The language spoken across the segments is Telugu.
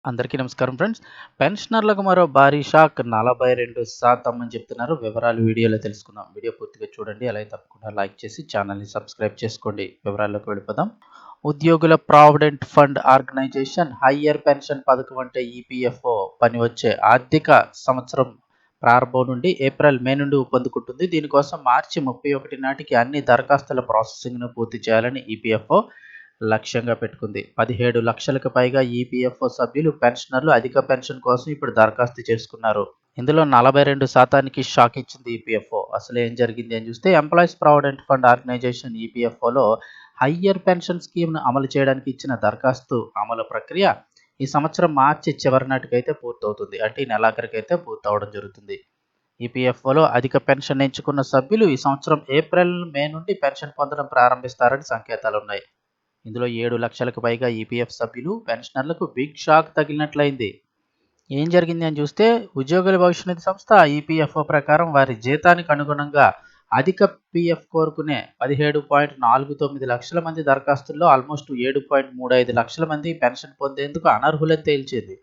అందరికీ నమస్కారం ఫ్రెండ్స్. పెన్షనర్లకు మరో భారీ షాక్ 42% అని చెప్తున్నారు. వివరాలు వీడియోలో తెలుసుకుందాం. వీడియో పూర్తిగా చూడండి. అలాగే తప్పకుండా లైక్ చేసి ఛానల్ని సబ్స్క్రైబ్ చేసుకోండి. వివరాల్లోకి వెళ్ళిపోదాం. ఉద్యోగుల provident fund organisation higher pension పథకం అంటే ఈపీఎఫ్ఓ పని వచ్చే ఆర్థిక సంవత్సరం ప్రారంభం నుండి మే నుండి ఊపందుకుంటుంది. దీనికోసం మార్చి 31 నాటికి అన్ని దరఖాస్తుల ప్రాసెసింగ్ను పూర్తి చేయాలని ఈపీఎఫ్ఓ లక్ష్యంగా పెట్టుకుంది. 17 లక్షలకు పైగా ఈపీఎఫ్ఓ సభ్యులు పెన్షనర్లు అధిక పెన్షన్ కోసం ఇప్పుడు దరఖాస్తు చేసుకున్నారు. ఇందులో 42%కి షాక్ ఇచ్చింది ఈపీఎఫ్ఓ. అసలు ఏం జరిగింది అని చూస్తే ఎంప్లాయీస్ ప్రావిడెంట్ ఫండ్ ఆర్గనైజేషన్ ఈపీఎఫ్ఓలో హయ్యర్ పెన్షన్ స్కీమ్ను అమలు చేయడానికి ఇచ్చిన దరఖాస్తు అమలు ప్రక్రియ ఈ సంవత్సరం మార్చి చివరి నాటికైతే పూర్తవుతుంది. అంటే ఈ నెలాఖరికైతే పూర్తవడం జరుగుతుంది. ఈపీఎఫ్ఓలో అధిక పెన్షన్ ఎంచుకున్న సభ్యులు ఈ సంవత్సరం మే నుండి పెన్షన్ పొందడం ప్రారంభిస్తారని సంకేతాలున్నాయి. ఇందులో 7 లక్షలకు పైగా ఈపీఎఫ్ సభ్యులు పెన్షనర్లకు బిగ్ షాక్ తగిలినట్లయింది. ఏం జరిగింది అని చూస్తే ఉద్యోగుల భవిష్య నిధి సంస్థ ఈపీఎఫ్ఓ ప్రకారం వారి జీతానికి అనుగుణంగా అధిక పీఎఫ్ కోరుకునే 17.49 లక్షల మంది దరఖాస్తుల్లో ఆల్మోస్ట్ 7.35 లక్షల మంది పెన్షన్ పొందేందుకు అనర్హులని తేల్చింది.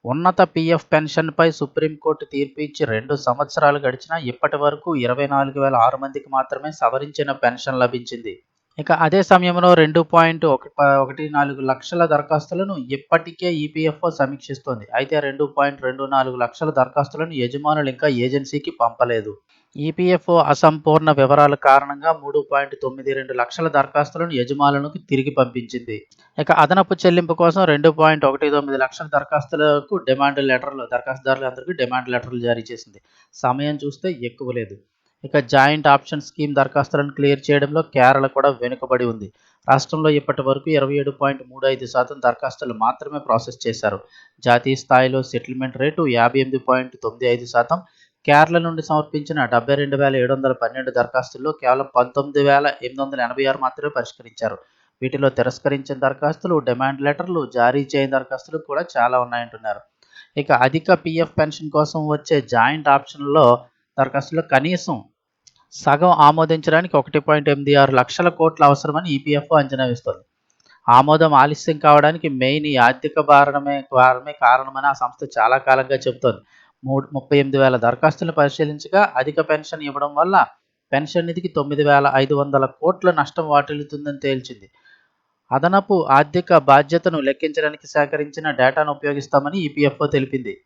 ఉన్నత పీఎఫ్ పెన్షన్పై సుప్రీంకోర్టు తీర్పు ఇచ్చి 2 సంవత్సరాలు గడిచినా ఇప్పటి వరకు 24,006 మందికి మాత్రమే సవరించిన పెన్షన్ లభించింది. ఇక అదే సమయంలో 2.14 లక్షల దరఖాస్తులను ఇప్పటికే ఈపీఎఫ్ఓ సమీక్షిస్తోంది. అయితే 2.24 లక్షల దరఖాస్తులను యజమానులు ఇంకా ఏజెన్సీకి పంపలేదు. ఈపీఎఫ్ఓ అసంపూర్ణ వివరాల కారణంగా 3.92 లక్షల దరఖాస్తులను యజమానులకు తిరిగి పంపించింది. ఇక అదనపు చెల్లింపు కోసం 2.19 లక్షల దరఖాస్తులకు దరఖాస్తుదారులందరికీ డిమాండ్ లెటర్లు జారీ చేసింది. సమయం చూస్తే ఎక్కువ లేదు. ఇక జాయింట్ ఆప్షన్ స్కీమ్ దరఖాస్తులను క్లియర్ చేయడంలో కేరళ కూడా వెనుకబడి ఉంది. రాష్ట్రంలో ఇప్పటి వరకు 27.35% దరఖాస్తులు మాత్రమే ప్రాసెస్ చేశారు. జాతీయ స్థాయిలో సెటిల్మెంట్ రేటు 58.95%. కేరళ నుండి సమర్పించిన 72,712 దరఖాస్తుల్లో కేవలం 19,886 మాత్రమే పరిష్కరించారు. వీటిలో తిరస్కరించిన దరఖాస్తులు, డిమాండ్ లెటర్లు, జారీ చేయని దరఖాస్తులు కూడా చాలా ఉన్నాయంటున్నారు. ఇక అధిక పీఎఫ్ పెన్షన్ కోసం వచ్చే జాయింట్ ఆప్షన్లో దరఖాస్తులో కనీసం సగం ఆమోదించడానికి 1.86 లక్షల కోట్లు అవసరమని ఈపీఎఫ్ఓ అంచనా వేస్తోంది. ఆమోదం ఆలస్యం కావడానికి మెయిన్ ఈ ఆర్థిక భారమే కారణమని ఆ సంస్థ చాలా కాలంగా చెబుతోంది. 38,000 దరఖాస్తులను పరిశీలించగా అధిక పెన్షన్ ఇవ్వడం వల్ల పెన్షన్ నిధికి 9,500 కోట్ల నష్టం వాటిల్లుతుందని తేల్చింది. అదనపు ఆర్థిక బాధ్యతను లెక్కించడానికి సేకరించిన డేటాను ఉపయోగిస్తామని ఈపీఎఫ్ఓ తెలిపింది.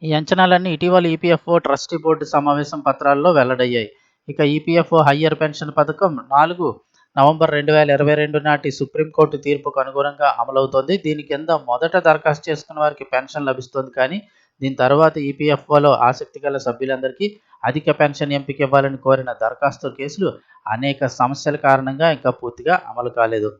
ఈ అంచనాలన్నీ ఇటీవల ఈపీఎఫ్ఓ ట్రస్టీ బోర్డు సమావేశం పత్రాల్లో వెల్లడయ్యాయి. ఇక ఈపీఎఫ్ఓ హయ్యర్ పెన్షన్ పథకం 4 నవంబర్ 2022 నాటి సుప్రీంకోర్టు తీర్పుకు అనుగుణంగా అమలవుతోంది. దీని కింద మొదట దరఖాస్తు చేసుకున్న వారికి పెన్షన్ లభిస్తోంది. కానీ దీని తర్వాత ఈపీఎఫ్ఓలో ఆసక్తి గల సభ్యులందరికీ అధిక పెన్షన్ ఎంపిక ఇవ్వాలని కోరిన దరఖాస్తు కేసులు అనేక సమస్యల కారణంగా ఇంకా పూర్తిగా అమలు కాలేదు.